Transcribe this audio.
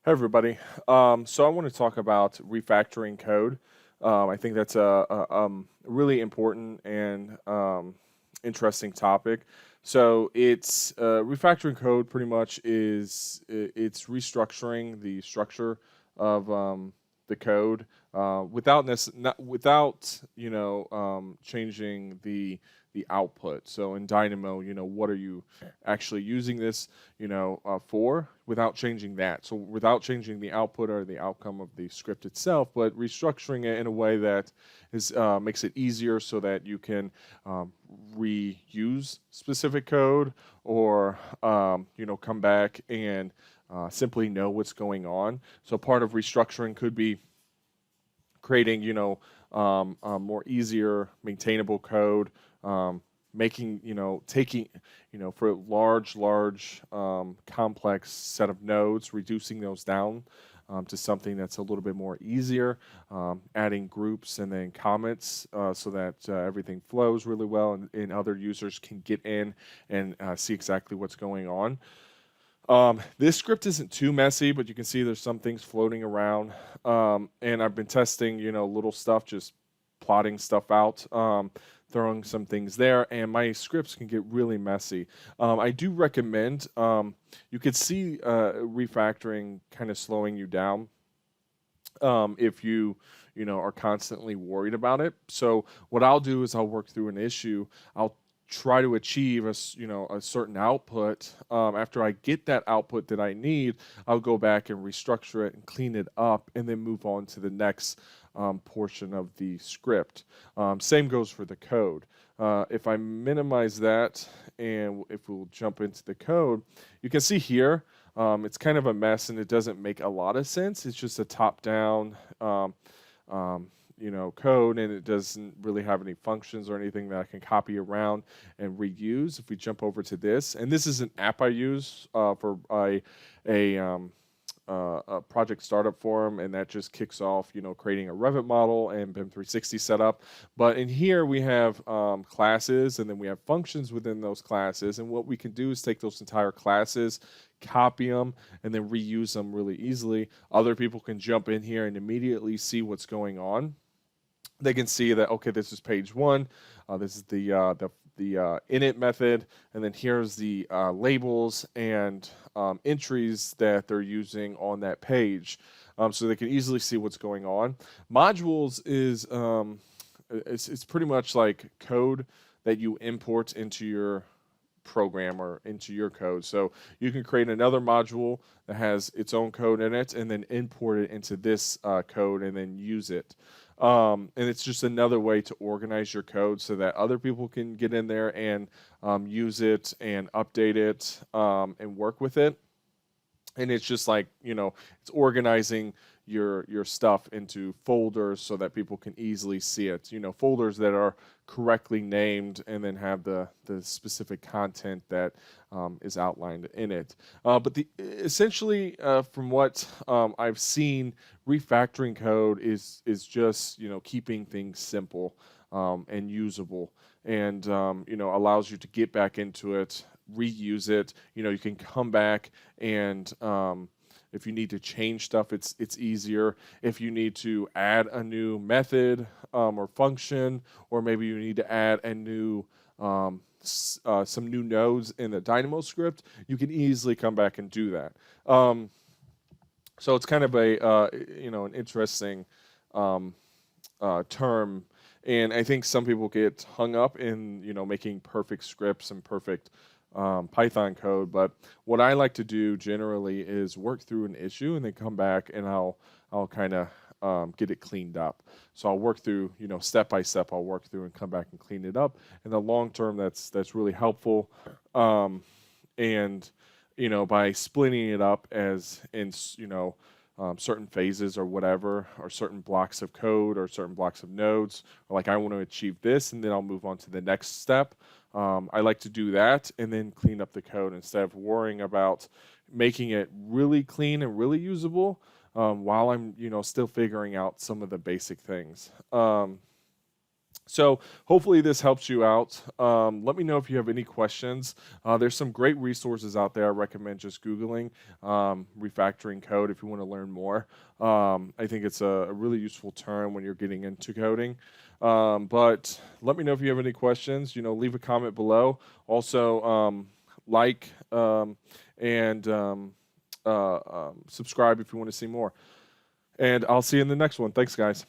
Hey everybody. So I want to talk about refactoring code. I think that's a really important and interesting topic. So it's refactoring code pretty much it's restructuring the structure of the code not without changing the output. So in Dynamo, what are you actually using this for without changing that. So without changing the output or the outcome of the script itself, but restructuring it in a way that is makes it easier so that you can reuse specific code or come back and simply know what's going on. So part of restructuring could be creating more easier maintainable code, making taking for a large complex set of nodes, reducing those down to something that's a little bit more easier, adding groups and then comments so that everything flows really well and other users can get in and see exactly what's going on. This script isn't too messy, but you can see there's some things floating around. And I've been testing, little stuff, just plotting stuff out, throwing some things there, and my scripts can get really messy. I do recommend, you could see refactoring kind of slowing you down if you are constantly worried about it. So what I'll do is I'll work through an issue. I'll try to achieve a certain output. After I get that output that I need, I'll go back and restructure it and clean it up, and then move on to the next portion of the script. Same goes for the code. If I minimize that, and if we'll jump into the code, you can see here it's kind of a mess, and it doesn't make a lot of sense. It's just a top-down code, and it doesn't really have any functions or anything that I can copy around and reuse. If we jump over to this, and this is an app I use for a project startup forum, and that just kicks off, creating a Revit model and BIM 360 setup. But in here we have classes, and then we have functions within those classes. And what we can do is take those entire classes, copy them, and then reuse them really easily. Other people can jump in here and immediately see what's going on. They can see that, okay, this is page one. This is the init method, and then here's the labels and entries that they're using on that page, so they can easily see what's going on. Modules is it's pretty much like code that you import into your program or into your code. So you can create another module that has its own code in it, and then import it into this code and then use it. And it's just another way to organize your code so that other people can get in there and use it and update it and work with it. And it's just like, it's organizing your stuff into folders so that people can easily see it. Folders that are correctly named and then have the specific content that is outlined in it. But essentially, from what I've seen, refactoring code is just keeping things simple and usable, and allows you to get back into it, reuse it. You can come back and if you need to change stuff, it's easier. If you need to add a new method or function, or maybe you need to add a new some new nodes in the Dynamo script, you can easily come back and do that. So it's kind of an interesting term, and I think some people get hung up in making perfect scripts and perfect Python code. But what I like to do generally is work through an issue and then come back, and I'll kind of get it cleaned up. So I'll work through, step by step. I'll work through and come back and clean it up. In the long term, that's really helpful. And by splitting it up as in certain phases or whatever, or certain blocks of code or certain blocks of nodes, or like I want to achieve this, and then I'll move on to the next step. I like to do that and then clean up the code instead of worrying about making it really clean and really usable while I'm still figuring out some of the basic things. So hopefully this helps you out. Let me know if you have any questions. There's some great resources out there. I recommend just Googling refactoring code if you want to learn more. I think it's a really useful term when you're getting into coding. But let me know if you have any questions. Leave a comment below. Also, like and subscribe if you want to see more. And I'll see you in the next one. Thanks, guys.